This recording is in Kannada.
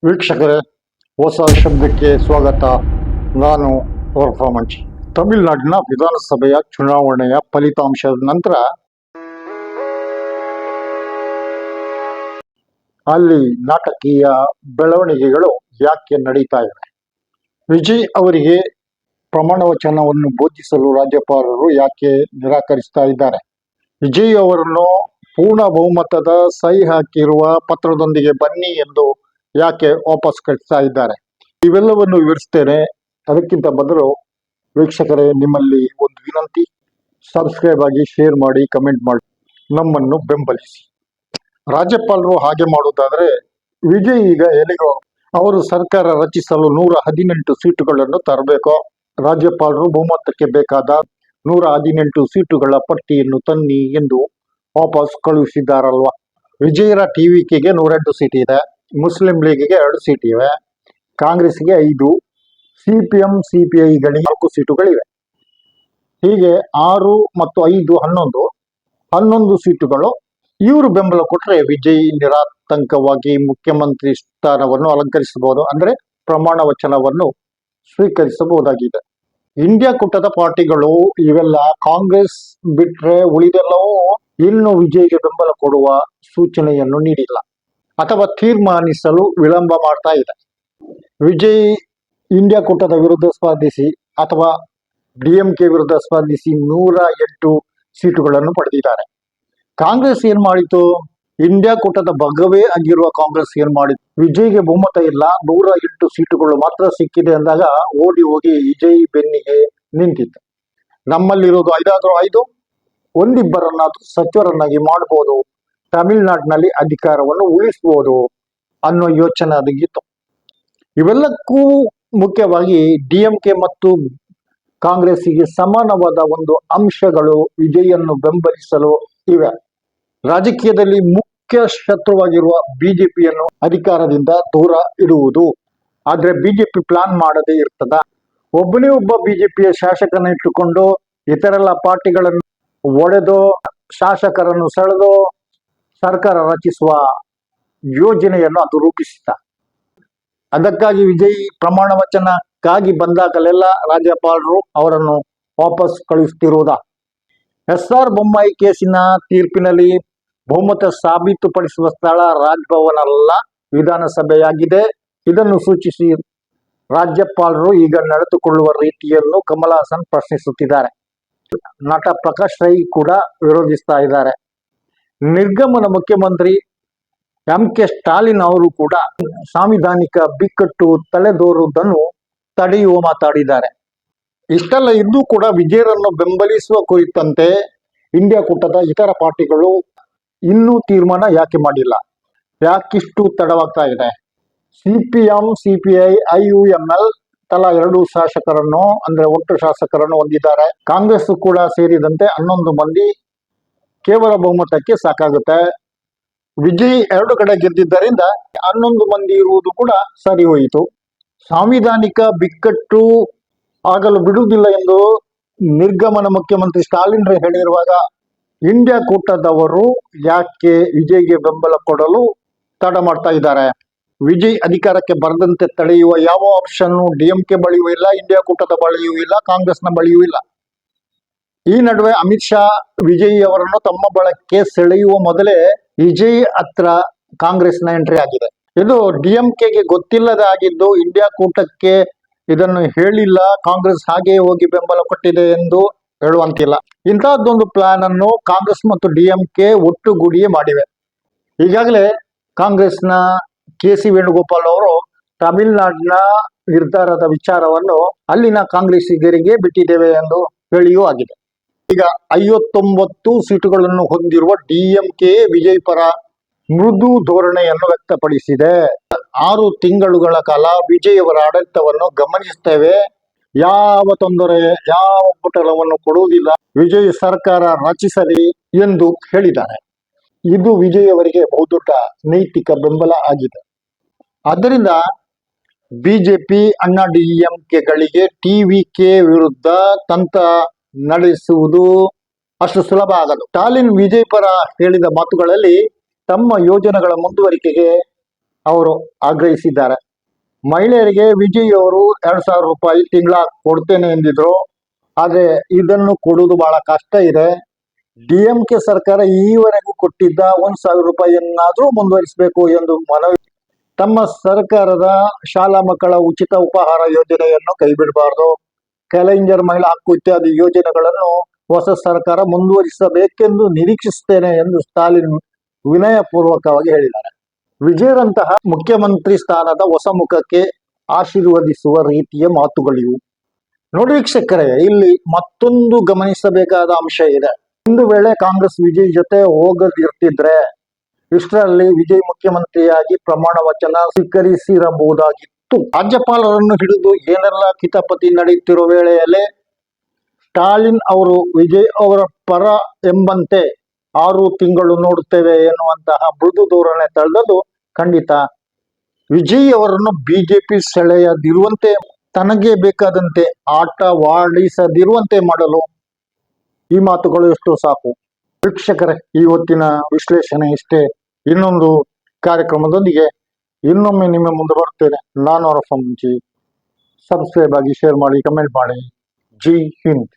ವೀಕ್ಷಕರೇ, ಹೊಸ ಶಬ್ದಕ್ಕೆ ಸ್ವಾಗತ. ನಾನು ಮಂಚಿ. ತಮಿಳುನಾಡಿನ ವಿಧಾನಸಭೆಯ ಚುನಾವಣೆಯ ಫಲಿತಾಂಶದ ನಂತರ ಅಲ್ಲಿ ನಾಟಕೀಯ ಬೆಳವಣಿಗೆಗಳು ಯಾಕೆ ನಡೀತಾ ಇವೆ? ವಿಜಯ್ ಅವರಿಗೆ ಪ್ರಮಾಣ ವಚನವನ್ನು ಬೋಧಿಸಲು ರಾಜ್ಯಪಾಲರು ಯಾಕೆ ನಿರಾಕರಿಸ್ತಾ ಇದ್ದಾರೆ? ವಿಜಯ್ ಅವರನ್ನು ಪೂರ್ಣ ಬಹುಮತದ ಸಹಿ ಹಾಕಿರುವ ಪತ್ರದೊಂದಿಗೆ ಬನ್ನಿ ಎಂದು ಯಾಕೆ ವಾಪಸ್ ಕಳಿಸ್ತಾ ಇದ್ದಾರೆ? ಇವೆಲ್ಲವನ್ನು ವಿವರಿಸ್ತೇನೆ. ಅದಕ್ಕಿಂತ ಮೊದಲು ವೀಕ್ಷಕರೇ, ನಿಮ್ಮಲ್ಲಿ ಒಂದು ವಿನಂತಿ: ಸಬ್ಸ್ಕ್ರೈಬ್ ಆಗಿ, ಶೇರ್ ಮಾಡಿ, ಕಮೆಂಟ್ ಮಾಡಿ, ನಮ್ಮನ್ನು ಬೆಂಬಲಿಸಿ. ರಾಜ್ಯಪಾಲರು ಹಾಗೆ ಮಾಡೋದಾದ್ರೆ ವಿಜಯ್ ಈಗ ಎಲ್ಲಿಗೋ ಅವರು ಸರ್ಕಾರ ರಚಿಸಲು 118 ಸೀಟುಗಳನ್ನು ತರಬೇಕು. ರಾಜ್ಯಪಾಲರು ಬಹುಮತಕ್ಕೆ ಬೇಕಾದ 118 ಸೀಟುಗಳ ಪಟ್ಟಿಯನ್ನು ತನ್ನಿ ಎಂದು ವಾಪಸ್ ಕಳುಹಿಸಿದ್ದಾರಲ್ವಾ. ವಿಜಯರ ಟಿವಿಕೆಗೆ 108 ಸೀಟ್ ಇದೆ, ಮುಸ್ಲಿಂ ಲೀಗಿಗೆ 2 ಸೀಟ್ ಇವೆ, ಕಾಂಗ್ರೆಸ್ಗೆ 5, ಸಿಪಿಎಂ ಸಿಪಿಐಗಳಿಗೆ 4 ಸೀಟುಗಳಿವೆ. ಹೀಗೆ 6 ಮತ್ತು 5 11 ಸೀಟುಗಳು. ಇವರು ಬೆಂಬಲ ಕೊಟ್ಟರೆ ವಿಜಯ್ ನಿರಾತಂಕವಾಗಿ ಮುಖ್ಯಮಂತ್ರಿ ಸ್ಥಾನವನ್ನು ಅಲಂಕರಿಸಬಹುದು, ಅಂದ್ರೆ ಪ್ರಮಾಣ ವಚನವನ್ನು ಸ್ವೀಕರಿಸಬಹುದಾಗಿದೆ. ಇಂಡಿಯಾ ಕೂಟದ ಪಾರ್ಟಿಗಳು ಇವೆಲ್ಲ ಕಾಂಗ್ರೆಸ್ ಬಿಟ್ರೆ ಉಳಿದೆಲ್ಲವೂ ಇನ್ನು ವಿಜಯ್ಗೆ ಬೆಂಬಲ ಕೊಡುವ ಸೂಚನೆಯನ್ನು ನೀಡಿಲ್ಲ ಅಥವಾ ತೀರ್ಮಾನಿಸಲು ವಿಳಂಬ ಮಾಡ್ತಾ ಇದೆ. ವಿಜಯ್ ಇಂಡಿಯಾ ಕೂಟದ ವಿರುದ್ಧ ಸ್ಪರ್ಧಿಸಿ ಅಥವಾ ಡಿಎಂಕೆ ವಿರುದ್ಧ ಸ್ಪರ್ಧಿಸಿ 108 ಸೀಟುಗಳನ್ನು ಪಡೆದಿದ್ದಾರೆ. ಕಾಂಗ್ರೆಸ್ ಏನ್ ಮಾಡಿತು? ಇಂಡಿಯಾ ಕೂಟದ ಭಾಗವೇ ಆಗಿರುವ ಕಾಂಗ್ರೆಸ್ ಏನ್ ಮಾಡಿತು? ವಿಜಯ್ಗೆ ಬಹುಮತ ಇಲ್ಲ, 108 ಸೀಟುಗಳು ಮಾತ್ರ ಸಿಕ್ಕಿದೆ ಅಂದಾಗ ಓಡಿ ಹೋಗಿ ವಿಜಯ್ ಬೆನ್ನಿಗೆ ನಿಂತಿತ್ತು. ನಮ್ಮಲ್ಲಿರೋದು 5 ಒಂದಿಬ್ಬರನ್ನಾದ್ರೂ ಸಚಿವರನ್ನಾಗಿ ಮಾಡಬಹುದು, ತಮಿಳುನಾಡಿನಲ್ಲಿ ಅಧಿಕಾರವನ್ನು ಉಳಿಸಬಹುದು ಅನ್ನೋ ಯೋಚನೆ ಅದಕ್ಕಿತ್ತು. ಇವೆಲ್ಲಕ್ಕೂ ಮುಖ್ಯವಾಗಿ ಡಿಎಂಕೆ ಮತ್ತು ಕಾಂಗ್ರೆಸ್ಸಿಗೆ ಸಮಾನವಾದ ಒಂದು ಅಂಶಗಳು ವಿಜಯನ್ನು ಬೆಂಬಲಿಸಲು ಇವೆ. ರಾಜಕೀಯದಲ್ಲಿ ಮುಖ್ಯ ಶತ್ರುವಾಗಿರುವ ಬಿಜೆಪಿಯನ್ನು ಅಧಿಕಾರದಿಂದ ದೂರ ಇಡುವುದು. ಆದ್ರೆ ಬಿಜೆಪಿ ಪ್ಲಾನ್ ಮಾಡದೇ ಇರ್ತದ. ಒಬ್ಬನೇ ಒಬ್ಬ ಬಿಜೆಪಿಯ ಶಾಸಕನ ಇಟ್ಟುಕೊಂಡು ಇತರೆಲ್ಲ ಪಾರ್ಟಿಗಳನ್ನು ಒಡೆದು ಶಾಸಕರನ್ನು ಸೆಳೆದು ಸರ್ಕಾರ ರಚಿಸುವ ಯೋಜನೆಯನ್ನು ಅದು ರೂಪಿಸಿದ. ಅದಕ್ಕಾಗಿ ವಿಜಯ್ ಪ್ರಮಾಣ ವಚನಕ್ಕಾಗಿ ಬಂದಾಗಲೆಲ್ಲ ರಾಜ್ಯಪಾಲರು ಅವರನ್ನು ವಾಪಸ್ ಕಳುಹಿಸುತ್ತಿರುವುದ. SR ಬೊಮ್ಮಾಯಿ ಕೇಸಿನ ತೀರ್ಪಿನಲ್ಲಿ ಬಹುಮತ ಸಾಬೀತುಪಡಿಸುವ ಸ್ಥಳ ರಾಜಭವನ ಅಲ್ಲ, ವಿಧಾನಸಭೆಯಾಗಿದೆ. ಇದನ್ನು ಸೂಚಿಸಿ ರಾಜ್ಯಪಾಲರು ಈಗ ನಡೆದುಕೊಳ್ಳುವ ರೀತಿಯನ್ನು ಕಮಲ್ ಹಾಸನ್ ಪ್ರಶ್ನಿಸುತ್ತಿದ್ದಾರೆ. ನಟ ಪ್ರಕಾಶ್ ರೈ ಕೂಡ ವಿರೋಧಿಸ್ತಾ ಇದ್ದಾರೆ. ನಿರ್ಗಮನ ಮುಖ್ಯಮಂತ್ರಿ MK ಸ್ಟಾಲಿನ್ ಅವರು ಕೂಡ ಸಾಂವಿಧಾನಿಕ ಬಿಕ್ಕಟ್ಟು ತಲೆದೋರುವುದನ್ನು ತಡೆಯುವ ಮಾತಾಡಿದ್ದಾರೆ. ಇಷ್ಟೆಲ್ಲ ಇದ್ದು ಕೂಡ ವಿಜಯರನ್ನು ಬೆಂಬಲಿಸುವ ಕುರಿತಂತೆ ಇಂಡಿಯಾ ಕೂಟದ ಇತರ ಪಾರ್ಟಿಗಳು ಇನ್ನೂ ತೀರ್ಮಾನ ಯಾಕೆ ಮಾಡಿಲ್ಲ? ಯಾಕಿಷ್ಟು ತಡವಾಗ್ತಾ ಇದೆ? ಸಿಪಿಎಂ ಸಿಪಿಐ IUML ತಲಾ 2 ಶಾಸಕರನ್ನು, ಅಂದ್ರೆ ಒಟ್ಟು ಶಾಸಕರನ್ನು ಹೊಂದಿದ್ದಾರೆ. ಕಾಂಗ್ರೆಸ್ ಕೂಡ ಸೇರಿದಂತೆ 11 ಮಂದಿ ಕೇವಲ ಬಹುಮತಕ್ಕೆ ಸಾಕಾಗುತ್ತೆ. ವಿಜಯ್ 2 ಕಡೆ ಗೆದ್ದಿದ್ದರಿಂದ 11 ಮಂದಿ ಇರುವುದು ಕೂಡ ಸರಿ ಹೋಯಿತು. ಸಾಂವಿಧಾನಿಕ ಬಿಕ್ಕಟ್ಟು ಆಗಲು ಬಿಡುವುದಿಲ್ಲ ಎಂದು ನಿರ್ಗಮನ ಮುಖ್ಯಮಂತ್ರಿ ಸ್ಟಾಲಿನ್ ಹೇಳಿರುವಾಗ ಇಂಡಿಯಾ ಕೂಟದವರು ಯಾಕೆ ವಿಜಯ್ಗೆ ಬೆಂಬಲ ಕೊಡಲು ತಡ ಮಾಡ್ತಾ ಇದ್ದಾರೆ? ವಿಜಯ್ ಅಧಿಕಾರಕ್ಕೆ ಬರದಂತೆ ತಡೆಯುವ ಯಾವ ಆಪ್ಷನ್ ಡಿಎಂಕೆ ಬಳಿಯೂ ಇಲ್ಲ, ಇಂಡಿಯಾ ಕೂಟದ ಬಳಿಯೂ ಇಲ್ಲ, ಕಾಂಗ್ರೆಸ್ನ ಬಳಿಯೂ ಇಲ್ಲ. ಈ ನಡುವೆ ಅಮಿತ್ ಶಾ ವಿಜಯ್ ಅವರನ್ನು ತಮ್ಮ ಬಳಕೆ ಸೆಳೆಯುವ ಮೊದಲೇ ವಿಜಯ್ ಹತ್ರ ಕಾಂಗ್ರೆಸ್ನ ಎಂಟ್ರಿ ಆಗಿದೆ. ಇದು ಡಿಎಂಕೆಗೆ ಗೊತ್ತಿಲ್ಲದೆ ಆಗಿದ್ದು. ಇಂಡಿಯಾ ಕೂಟಕ್ಕೆ ಇದನ್ನು ಹೇಳಿಲ್ಲ, ಕಾಂಗ್ರೆಸ್ ಹಾಗೆ ಹೋಗಿ ಬೆಂಬಲ ಕೊಟ್ಟಿದೆ ಎಂದು ಹೇಳುವಂತಿಲ್ಲ. ಇಂತಹದ್ದೊಂದು ಪ್ಲಾನ್ ಅನ್ನು ಕಾಂಗ್ರೆಸ್ ಮತ್ತು ಡಿಎಂಕೆ ಒಟ್ಟುಗೂಡಿಯೇ ಮಾಡಿವೆ. ಈಗಾಗಲೇ ಕಾಂಗ್ರೆಸ್ನ KC ವೇಣುಗೋಪಾಲ್ ಅವರು ತಮಿಳುನಾಡಿನ ನಿರ್ಧಾರದ ವಿಚಾರವನ್ನು ಅಲ್ಲಿನ ಕಾಂಗ್ರೆಸ್ಸಿಗರಿಗೆ ಬಿಟ್ಟಿದ್ದೇವೆ ಎಂದು ಹೇಳಿಯೂ ಆಗಿದೆ. ಈಗ 59 ಸೀಟುಗಳನ್ನು ಹೊಂದಿರುವ ಡಿಎಂಕೆ ವಿಜಯ್ ಪರ ಮೃದು ಧೋರಣೆಯನ್ನು ವ್ಯಕ್ತಪಡಿಸಿದೆ. 6 ತಿಂಗಳುಗಳ ಕಾಲ ವಿಜಯ್ ಅವರ ಆಡಳಿತವನ್ನು ಗಮನಿಸುತ್ತೇವೆ, ಯಾವ ತೊಂದರೆ, ಯಾವ ಒಕ್ಕೂಟವನ್ನು ಕೊಡುವುದಿಲ್ಲ, ವಿಜಯ್ ಸರ್ಕಾರ ರಚಿಸಲಿ ಎಂದು ಹೇಳಿದ್ದಾರೆ. ಇದು ವಿಜಯ್ ಅವರಿಗೆ ಬಹುದೊಡ್ಡ ನೈತಿಕ ಬೆಂಬಲ ಆಗಿದೆ. ಆದ್ದರಿಂದ ಬಿಜೆಪಿ ಅಣ್ಣಾ ಡಿಎಂಕೆಗಳಿಗೆ ಟಿವಿಕೆ ವಿರುದ್ಧ ತಂತ್ರ ನಡೆಸುವುದು ಅಷ್ಟು ಸುಲಭ ಆಗದು. ಸ್ಟಾಲಿನ್ ವಿಜಯ್ ಪರ ಹೇಳಿದ ಮಾತುಗಳಲ್ಲಿ ತಮ್ಮ ಯೋಜನೆಗಳ ಮುಂದುವರಿಕೆಗೆ ಅವರು ಆಗ್ರಹಿಸಿದ್ದಾರೆ. ಮಹಿಳೆಯರಿಗೆ ವಿಜಯ್ ಅವರು 2,000 ರೂಪಾಯಿ ತಿಂಗಳ ಕೊಡ್ತೇನೆ ಎಂದಿದ್ರು. ಆದ್ರೆ ಇದನ್ನು ಕೊಡುವುದು ಬಹಳ ಕಷ್ಟ ಇದೆ. DMK ಸರ್ಕಾರ ಈವರೆಗೂ ಕೊಟ್ಟಿದ್ದ 1,000 ರೂಪಾಯಿಯನ್ನಾದ್ರೂ ಮುಂದುವರಿಸಬೇಕು ಎಂದು ಮನವಿ. ತಮ್ಮ ಸರ್ಕಾರದ ಶಾಲಾ ಮಕ್ಕಳ ಉಚಿತ ಉಪಹಾರ ಯೋಜನೆಯನ್ನು ಕೈಬಿಡಬಾರದು. ಕೆಳಂಜರ್ ಮಹಿಳಾ ಹಕ್ಕು ಇತ್ಯಾದಿ ಯೋಜನೆಗಳನ್ನು ಹೊಸ ಸರ್ಕಾರ ಮುಂದುವರಿಸಬೇಕೆಂದು ನಿರೀಕ್ಷಿಸುತ್ತೇನೆ ಎಂದು ಸ್ಟಾಲಿನ್ ವಿನಯಪೂರ್ವಕವಾಗಿ ಹೇಳಿದ್ದಾರೆ. ವಿಜಯರಂತಹ ಮುಖ್ಯಮಂತ್ರಿ ಸ್ಥಾನದ ಹೊಸ ಮುಖಕ್ಕೆ ಆಶೀರ್ವದಿಸುವ ರೀತಿಯ ಮಾತುಗಳಿವು. ನೋಡಿ ವೀಕ್ಷಕರೇ, ಇಲ್ಲಿ ಮತ್ತೊಂದು ಗಮನಿಸಬೇಕಾದ ಅಂಶ ಇದೆ. ಒಂದು ವೇಳೆ ಕಾಂಗ್ರೆಸ್ ವಿಜಯ್ ಜೊತೆ ಹೋಗದಿರ್ತಿದ್ರೆ ಇಷ್ಟರಲ್ಲಿ ವಿಜಯ್ ಮುಖ್ಯಮಂತ್ರಿಯಾಗಿ ಪ್ರಮಾಣ ವಚನ ಸ್ವೀಕರಿಸಿರಬಹುದಾಗಿತ್ತು. ರಾಜ್ಯಪಾಲರನ್ನು ಹಿಡಿದು ಏನೆಲ್ಲ ಕಿತಾಪತಿ ನಡೆಯುತ್ತಿರುವ ವೇಳೆಯಲ್ಲೇ ಸ್ಟಾಲಿನ್ ಅವರು ವಿಜಯ್ ಅವರ ಪರ ಎಂಬಂತೆ 6 ತಿಂಗಳು ನೋಡುತ್ತೇವೆ ಎನ್ನುವಂತಹ ಮೃದು ಧೋರಣೆ ತಳೆದದ್ದು ಖಂಡಿತ. ವಿಜಯ್ ಅವರನ್ನು ಬಿಜೆಪಿ ಸೆಳೆಯದಿರುವಂತೆ, ತನಗೆ ಬೇಕಾದಂತೆ ಆಟವಾಡಿಸದಿರುವಂತೆ ಮಾಡಲು ಈ ಮಾತುಗಳು ಎಷ್ಟು ಸಾಕು. ವೀಕ್ಷಕರೇ, ಈ ಹೊತ್ತಿನ ವಿಶ್ಲೇಷಣೆ ಇಷ್ಟೇ. ಇನ್ನೊಂದು ಕಾರ್ಯಕ್ರಮದೊಂದಿಗೆ ಇನ್ನೊಮ್ಮೆ ನಿಮ್ಮ ಮುಂದೆ ಬರ್ತೇನೆ. ನಾನು RFM ಜಿ. ಸಬ್ಸ್ಕ್ರೈಬ್ ಆಗಿ, ಶೇರ್ ಮಾಡಿ, ಕಮೆಂಟ್ ಮಾಡಿ. ಜೈ ಹಿಂದ್.